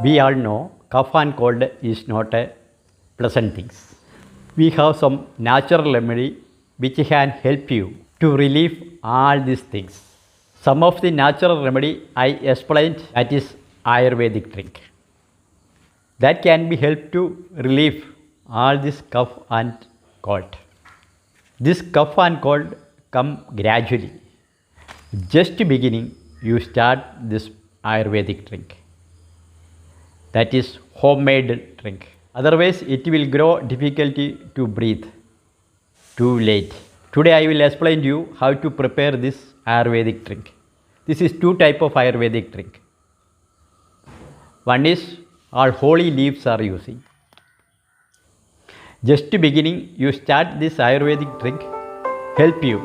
We all know cough and cold is not a pleasant things. We have some natural remedy which can help you to relieve all these things. Some of the natural remedy I explained, that is Ayurvedic drink. That can be help to relieve all this cough and cold. This cough and cold come gradually. Just beginning, you start this Ayurvedic drink. That is homemade drink. Otherwise, it will grow difficulty to breathe. Too late. Today I will explain to you how to prepare this Ayurvedic drink. This is two type of Ayurvedic drink. One is all holy leaves are using. Just beginning, you start this Ayurvedic drink, help you.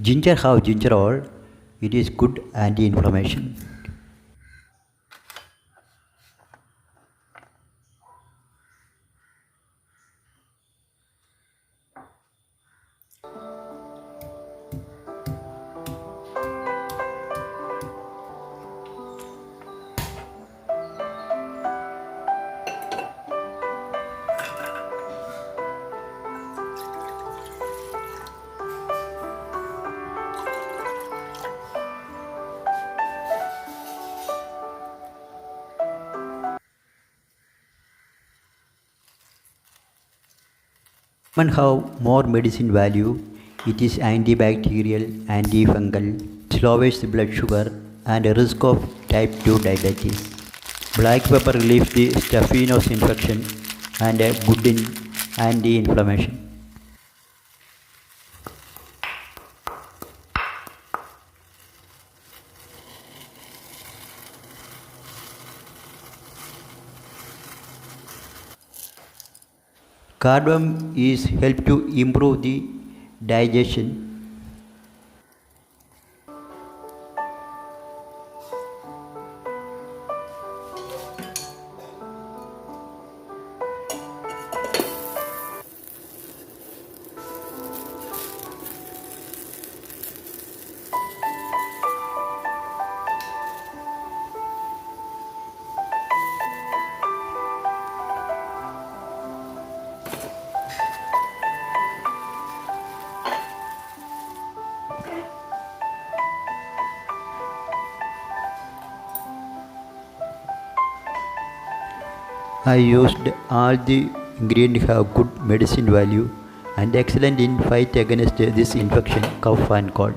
Ginger have gingerol, it is good anti-inflammation. Lemon have more medicine value. It is antibacterial, antifungal, lowers the blood sugar and risk of type 2 diabetes. Black pepper relieves the staphylococcus infection and good in anti-inflammation. Cardamom is help to improve the digestion. I used all the ingredients have good medicine value and excellent in fight against this infection, cough and cold.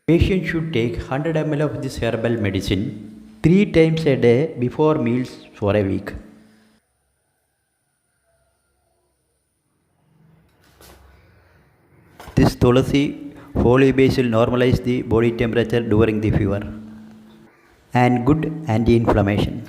Patient should take 100 ml of this herbal medicine 3 times a day before meals for a week. This tulsi holy basil normalize the body temperature during the fever and good anti-inflammation.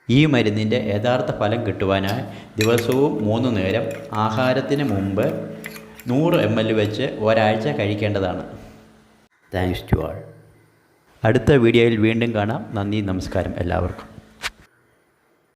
ഈ മരുന്നിൻ്റെ യഥാർത്ഥ ഫലം കിട്ടുവാനായി ദിവസവും 3 നേരം ആഹാരത്തിന് മുമ്പ് 100 ml വെച്ച് ഒരാഴ്ച കഴിക്കേണ്ടതാണ്. താങ്ക്സ് ടു ആൾ. അടുത്ത വീഡിയോയിൽ വീണ്ടും കാണാം. നന്ദി, നമസ്കാരം എല്ലാവർക്കും.